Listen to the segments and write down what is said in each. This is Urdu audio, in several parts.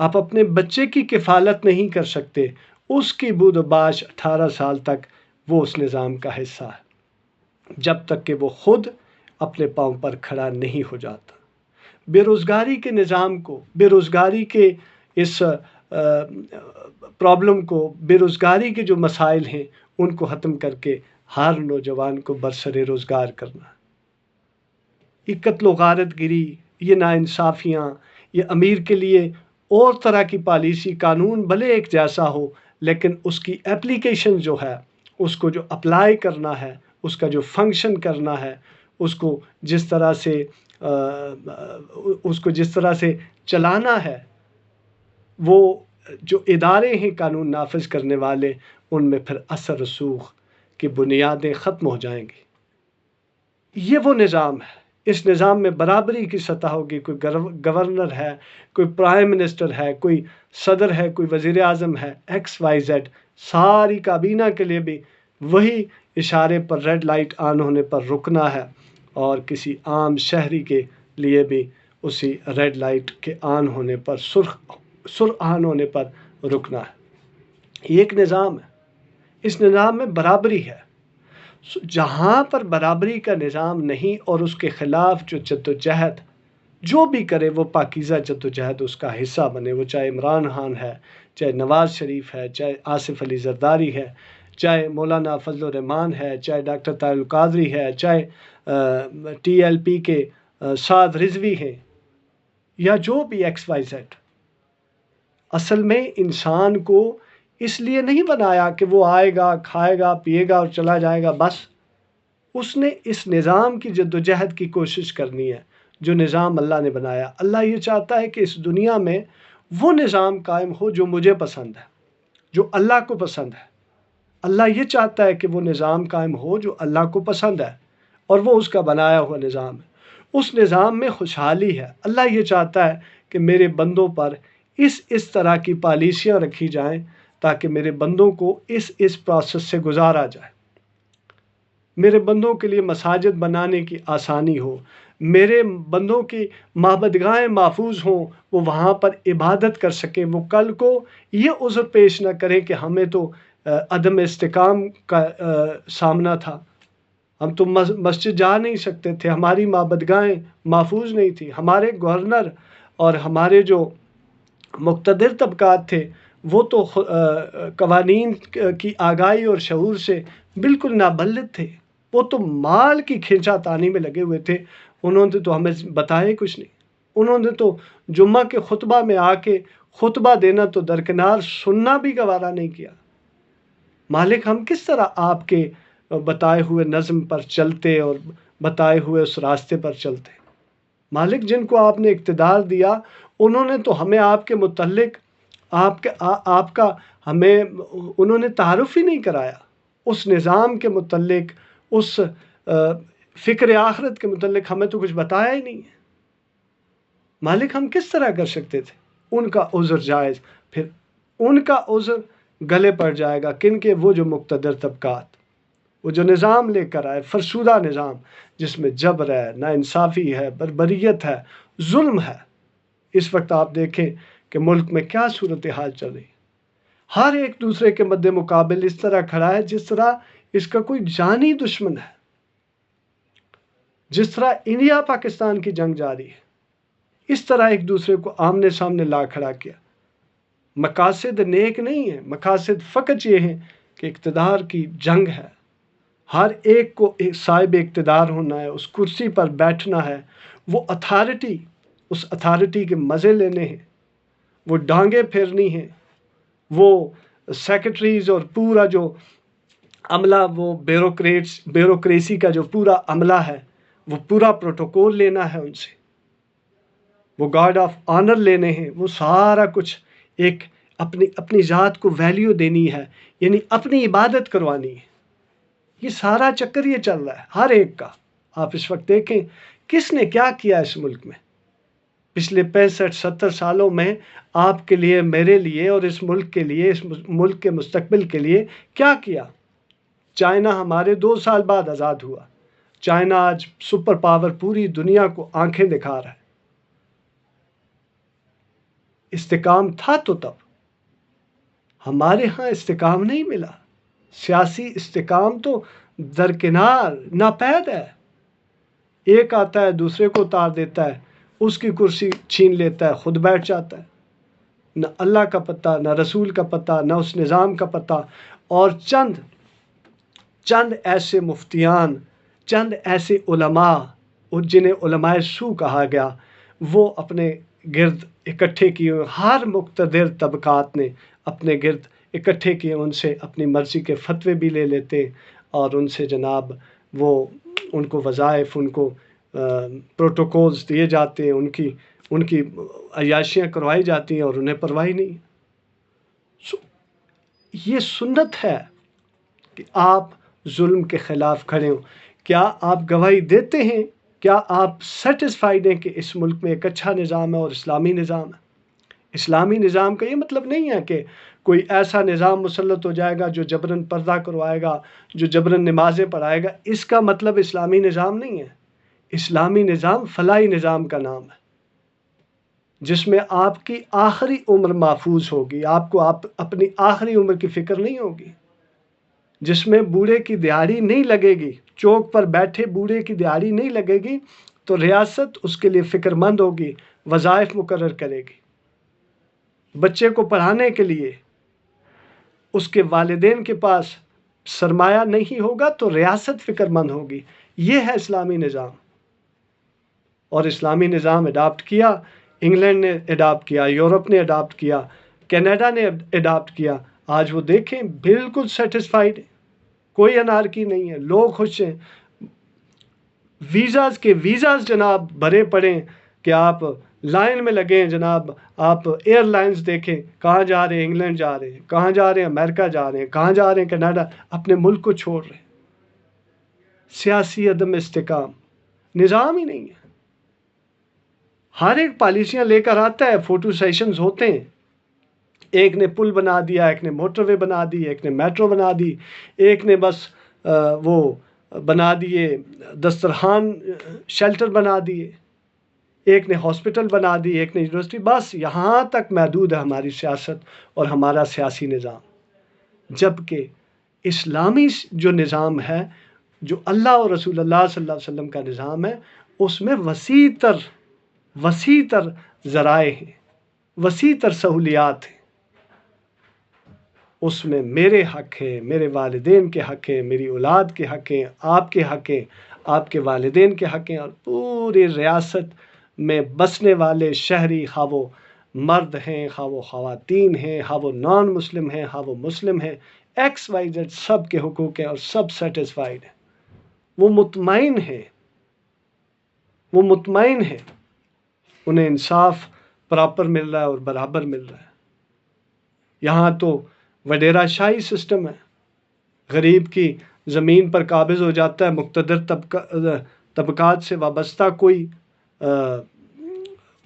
آپ اپنے بچے کی کفالت نہیں کر سکتے، اس کی بود و باش 18 سال تک وہ اس نظام کا حصہ ہے، جب تک کہ وہ خود اپنے پاؤں پر کھڑا نہیں ہو جاتا۔ بے روزگاری کے نظام کو، بے روزگاری کے اس پرابلم کو، بے روزگاری کے جو مسائل ہیں ان کو ختم کر کے ہر نوجوان کو برسر روزگار کرنا۔ یہ قتل و غارت گری، یہ ناانصافیاں، یہ امیر کے لیے اور طرح کی پالیسی، قانون بھلے ایک جیسا ہو لیکن اس کی اپلیکیشن جو ہے، اس کو جو اپلائی کرنا ہے، اس کا جو فنکشن کرنا ہے، اس کو جس طرح سے چلانا ہے، وہ جو ادارے ہیں قانون نافذ کرنے والے، ان میں پھر اثر رسوخ کی بنیادیں ختم ہو جائیں گی۔ یہ وہ نظام ہے، اس نظام میں برابری کی سطح ہوگی۔ کوئی گورنر ہے، کوئی پرائم منسٹر ہے، کوئی صدر ہے، کوئی وزیر اعظم ہے، ایکس وائی زیڈ، ساری کابینہ کے لیے بھی وہی اشارے پر ریڈ لائٹ آن ہونے پر رکنا ہے، اور کسی عام شہری کے لیے بھی اسی ریڈ لائٹ کے آن ہونے پر، سر آن ہونے پر رکنا ہے۔ یہ ایک نظام ہے، اس نظام میں برابری ہے۔ جہاں پر برابری کا نظام نہیں اور اس کے خلاف جو جدوجہد جو بھی کرے وہ پاکیزہ جدوجہد اس کا حصہ بنے، وہ چاہے عمران خان ہے، چاہے نواز شریف ہے، چاہے آصف علی زرداری ہے، چاہے مولانا فضل الرحمان ہے، چاہے ڈاکٹر طاہر القادری ہے، چاہے ٹی ایل پی کے سعد رضوی ہیں، یا جو بھی ایکس وائی زیڈ۔ اصل میں انسان کو اس لیے نہیں بنایا کہ وہ آئے گا، کھائے گا، پیے گا اور چلا جائے گا بس۔ اس نے اس نظام کی جدوجہد کی کوشش کرنی ہے جو نظام اللہ نے بنایا۔ اللہ یہ چاہتا ہے کہ اس دنیا میں وہ نظام قائم ہو جو مجھے پسند ہے، جو اللہ کو پسند ہے۔ اللہ یہ چاہتا ہے کہ وہ نظام قائم ہو جو اللہ کو پسند ہے، اور وہ اس کا بنایا ہوا نظام ہے۔ اس نظام میں خوشحالی ہے۔ اللہ یہ چاہتا ہے کہ میرے بندوں پر اس طرح کی پالیسیاں رکھی جائیں تاکہ میرے بندوں کو اس پروسیس سے گزارا جائے، میرے بندوں کے لیے مساجد بنانے کی آسانی ہو، میرے بندوں کی معبدگاہیں محفوظ ہوں، وہ وہاں پر عبادت کر سکیں، وہ کل کو یہ عذر پیش نہ کریں کہ ہمیں تو عدم استحکام کا سامنا تھا، ہم تو مسجد جا نہیں سکتے تھے، ہماری معبدگاہیں محفوظ نہیں تھی، ہمارے گورنر اور ہمارے جو مقتدر طبقات تھے وہ تو قوانین کی آگاہی اور شعور سے بالکل نابلد تھے، وہ تو مال کی کھینچا تانی میں لگے ہوئے تھے۔ انہوں نے تو ہمیں بتایا کچھ نہیں، انہوں نے تو جمعہ کے خطبہ میں آ کے خطبہ دینا تو درکنار، سننا بھی گوارا نہیں کیا۔ مالک ہم کس طرح آپ کے بتائے ہوئے نظم پر چلتے اور بتائے ہوئے اس راستے پر چلتے؟ مالک جن کو آپ نے اقتدار دیا انہوں نے تو ہمیں آپ کے متعلق آپ کا ہمیں انہوں نے تعارف ہی نہیں کرایا، اس نظام کے متعلق، اس فکر آخرت کے متعلق ہمیں تو کچھ بتایا ہی نہیں ہے۔ مالک ہم کس طرح کر سکتے تھے؟ ان کا عذر جائز، پھر ان کا عذر گلے پڑ جائے گا کن کے؟ وہ جو مقتدر طبقات، وہ جو نظام لے کر آئے، فرسودہ نظام جس میں جبر ہے، ناانصافی ہے، بربریت ہے، ظلم ہے۔ اس وقت آپ دیکھیں کہ ملک میں کیا صورتحال چل رہی ہے، ہر ایک دوسرے کے مد مقابل اس طرح کھڑا ہے جس طرح اس کا کوئی جانی دشمن ہے، جس طرح انڈیا پاکستان کی جنگ جاری ہے، اس طرح ایک دوسرے کو آمنے سامنے لا کھڑا کیا۔ مقاصد نیک نہیں ہیں، مقاصد فقط یہ ہیں کہ اقتدار کی جنگ ہے، ہر ایک کو صاحب اقتدار ہونا ہے، اس کرسی پر بیٹھنا ہے، وہ اتھارٹی، اس اتھارٹی کے مزے لینے ہیں، وہ ڈانگیں پھیرنی ہیں، وہ سیکرٹریز اور پورا جو عملہ، وہ بیوروکریسی کا جو پورا عملہ ہے، وہ پورا پروٹوکول لینا ہے ان سے، وہ گارڈ آف آنر لینے ہیں، وہ سارا کچھ ایک اپنی ذات کو ویلیو دینی ہے، یعنی اپنی عبادت کروانی ہے۔ یہ سارا چکر یہ چل رہا ہے ہر ایک کا۔ آپ اس وقت دیکھیں کس نے کیا کیا اس ملک میں پچھلے 65-70 سالوں میں، آپ کے لیے، میرے لیے اور اس ملک کے لیے، اس ملک کے مستقبل کے لیے کیا کیا؟ چائنا ہمارے 2 سال بعد آزاد ہوا، چائنا آج سپر پاور پوری دنیا کو آنکھیں دکھا رہا ہے۔ استحکام تھا تو تب، ہمارے ہاں استحکام نہیں ملا۔ سیاسی استحکام تو درکنار ناپید ہے۔ ایک آتا ہے دوسرے کو اتار دیتا ہے، اس کی کرسی چھین لیتا ہے، خود بیٹھ جاتا ہے۔ نہ اللہ کا پتہ، نہ رسول کا پتہ، نہ اس نظام کا پتہ، اور چند ایسے مفتیان، چند ایسے علماء جنہیں علماء سو کہا گیا، وہ اپنے گرد اکٹھے کیے ہوئے، ہر مقتدر طبقات نے اپنے گرد اکٹھے کیے، ان سے اپنی مرضی کے فتوے بھی لے لیتے، اور ان سے جناب وہ ان کو وظائف، ان کو پروٹوکولز دیے جاتے ہیں، ان کی عیاشیاں کروائی جاتی ہیں، اور انہیں پرواہ نہیں۔ یہ سنت ہے کہ آپ ظلم کے خلاف کھڑے ہوں۔ کیا آپ گواہی دیتے ہیں؟ کیا آپ سیٹسفائیڈ ہیں کہ اس ملک میں ایک اچھا نظام ہے اور اسلامی نظام ہے؟ اسلامی نظام کا یہ مطلب نہیں ہے کہ کوئی ایسا نظام مسلط ہو جائے گا جو جبراً پردہ کروائے گا، جو جبراً نمازیں پڑھائے گا۔ اس کا مطلب اسلامی نظام نہیں ہے۔ اسلامی نظام فلاحی نظام کا نام ہے، جس میں آپ کی آخری عمر محفوظ ہوگی، آپ کو اپنی آخری عمر کی فکر نہیں ہوگی، جس میں بوڑھے کی دیہڑی نہیں لگے گی، چوک پر بیٹھے بوڑھے کی دیہڑی نہیں لگے گی، تو ریاست اس کے لیے فکر مند ہوگی، وظائف مقرر کرے گی۔ بچے کو پڑھانے کے لیے اس کے والدین کے پاس سرمایہ نہیں ہوگا تو ریاست فکر مند ہوگی۔ یہ ہے اسلامی نظام۔ اور اسلامی نظام اڈاپٹ کیا، انگلینڈ نے اڈاپٹ کیا، یورپ نے اڈاپٹ کیا، کینیڈا نے اڈاپٹ کیا۔ آج وہ دیکھیں بالکل سیٹسفائیڈ، کوئی انارکی نہیں ہے، لوگ خوش ہیں۔ ویزاز جناب بھرے پڑے کہ آپ لائن میں لگیں جناب، آپ ایئر لائنز دیکھیں، کہاں جا رہے ہیں؟ انگلینڈ جا رہے ہیں، کہاں جا رہے ہیں؟ امریکہ جا رہے ہیں، کہاں جا رہے ہیں؟ کینیڈا، اپنے ملک کو چھوڑ رہے ہیں۔ سیاسی عدم استحکام، نظام ہی نہیں ہے۔ ہر ایک پالیسیاں لے کر آتا ہے، فوٹو سیشنز ہوتے ہیں، ایک نے پل بنا دیا، ایک نے موٹر وے بنا دی، ایک نے میٹرو بنا دی، ایک نے بس وہ بنا دیے دسترخوان شیلٹر بنا دیے، ایک نے ہاسپٹل بنا دی، ایک نے یونیورسٹی، بس یہاں تک محدود ہے ہماری سیاست اور ہمارا سیاسی نظام۔ جبکہ اسلامی جو نظام ہے، جو اللہ اور رسول اللہ صلی اللہ علیہ وسلم کا نظام ہے، اس میں وسیع تر ذرائع ہیں، وسیع تر سہولیات ہیں۔ اس میں میرے حق ہیں، میرے والدین کے حق ہیں، میری اولاد کے حق ہیں، آپ کے حق ہیں، آپ کے والدین کے حق ہیں، اور پوری ریاست میں بسنے والے شہری، خواہ وہ مرد ہیں، خواہ وہ خواتین ہیں، خواہ وہ نان مسلم ہیں، خواہ وہ مسلم ہیں، ایکس وائی زیڈ، سب کے حقوق ہیں اور سب سیٹسفائیڈ ہیں۔ وہ مطمئن ہیں، انہیں انصاف پراپر مل رہا ہے اور برابر مل رہا ہے۔ یہاں تو وڈیرا شاہی سسٹم ہے، غریب کی زمین پر قابض ہو جاتا ہے مقتدر طبقات سے وابستہ کوئی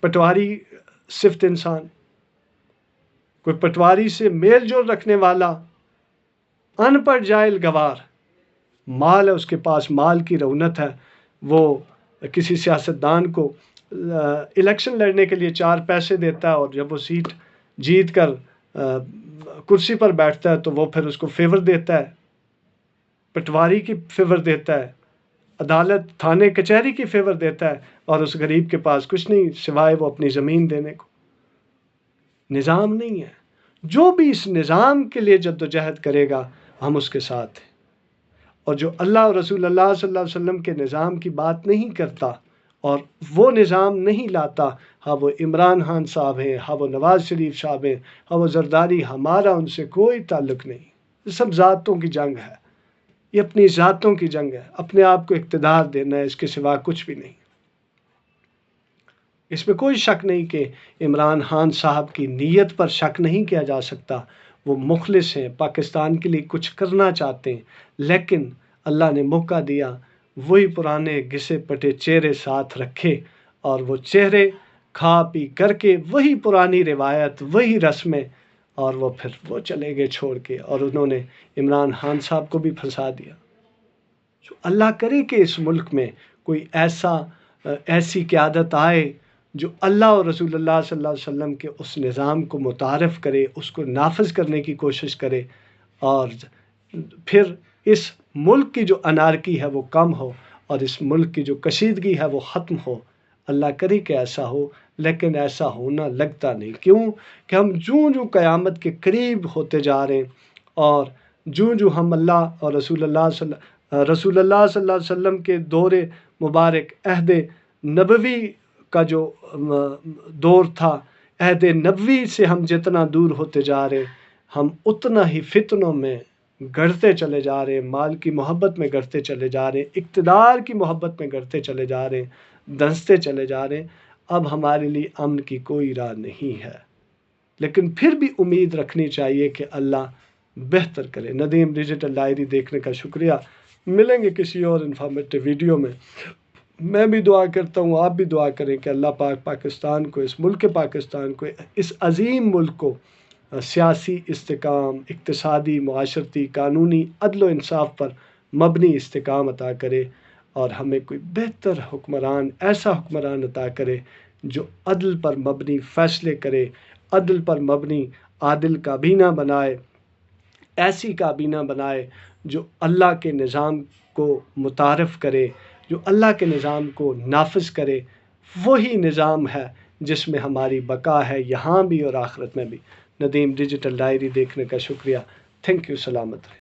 پٹواری صفت انسان، کوئی پٹواری سے میل جول رکھنے والا ان پڑھ جاہل گوار، مال ہے اس کے پاس، مال کی رونت ہے، وہ کسی سیاستدان کو الیکشن لڑنے کے لیے 4 پیسے دیتا ہے، اور جب وہ سیٹ جیت کر کرسی پر بیٹھتا ہے تو وہ پھر اس کو فیور دیتا ہے، پٹواری کی فیور دیتا ہے، عدالت تھانے کچہری کی فیور دیتا ہے، اور اس غریب کے پاس کچھ نہیں سوائے وہ اپنی زمین دینے کو۔ نظام نہیں ہے۔ جو بھی اس نظام کے لیے جدوجہد کرے گا ہم اس کے ساتھ ہیں، اور جو اللہ اور رسول اللہ صلی اللہ علیہ وسلم کے نظام کی بات نہیں کرتا اور وہ نظام نہیں لاتا، ہاں وہ عمران خان صاحب ہیں، ہاں وہ نواز شریف صاحب ہیں، ہاں وہ زرداری، ہمارا ان سے کوئی تعلق نہیں۔ یہ سب ذاتوں کی جنگ ہے، یہ اپنی ذاتوں کی جنگ ہے، اپنے آپ کو اقتدار دینا ہے، اس کے سوا کچھ بھی نہیں۔ اس میں کوئی شک نہیں کہ عمران خان صاحب کی نیت پر شک نہیں کیا جا سکتا، وہ مخلص ہیں، پاکستان کے لیے کچھ کرنا چاہتے ہیں، لیکن اللہ نے موقع دیا، وہی پرانے گھسے پٹے چہرے ساتھ رکھے، اور وہ چہرے کھا پی کر کے وہی پرانی روایت، وہی رسمیں، اور وہ پھر وہ چلے گئے چھوڑ کے، اور انہوں نے عمران خان صاحب کو بھی پھنسا دیا۔ اللہ کرے کہ اس ملک میں کوئی ایسی قیادت آئے جو اللہ اور رسول اللہ صلی اللہ علیہ وسلم کے اس نظام کو متعارف کرے، اس کو نافذ کرنے کی کوشش کرے، اور پھر اس ملک کی جو انارکی ہے وہ کم ہو، اور اس ملک کی جو کشیدگی ہے وہ ختم ہو۔ اللہ کرے کہ ایسا ہو، لیکن ایسا ہونا لگتا نہیں۔ کیوں کہ ہم جوں قیامت کے قریب ہوتے جا رہے ہیں، اور جوں ہم اللہ اور رسول اللہ صلی اللہ علیہ وسلم کے دور مبارک عہد نبوی کا جو دور تھا، عہد نبوی سے ہم جتنا دور ہوتے جا رہے، ہم اتنا ہی فتنوں میں گڑھتے چلے جا رہے، مال کی محبت میں گڑھتے چلے جا رہے، اقتدار کی محبت میں گڑھتے چلے جا رہے، دھنستے چلے جا رہے۔ اب ہمارے لیے امن کی کوئی راہ نہیں ہے، لیکن پھر بھی امید رکھنی چاہیے کہ اللہ بہتر کرے۔ ندیم ڈیجیٹل ڈائری دیکھنے کا شکریہ۔ ملیں گے کسی اور انفارمیٹیو ویڈیو میں۔ میں بھی دعا کرتا ہوں، آپ بھی دعا کریں کہ اللہ پاک پاکستان کو، اس ملک پاکستان کو، اس عظیم ملک کو سیاسی استحکام، اقتصادی، معاشرتی، قانونی، عدل و انصاف پر مبنی استحکام عطا کرے، اور ہمیں کوئی بہتر حکمران، ایسا حکمران عطا کرے جو عدل پر مبنی فیصلے کرے، عدل پر مبنی عادل کابینہ بنائے، ایسی کابینہ بنائے جو اللہ کے نظام کو متعارف کرے، جو اللہ کے نظام کو نافذ کرے۔ وہی نظام ہے جس میں ہماری بقا ہے، یہاں بھی اور آخرت میں بھی۔ ندیم ڈیجیٹل ڈائری دیکھنے کا شکریہ۔ تھینک یو، سلامت رہے۔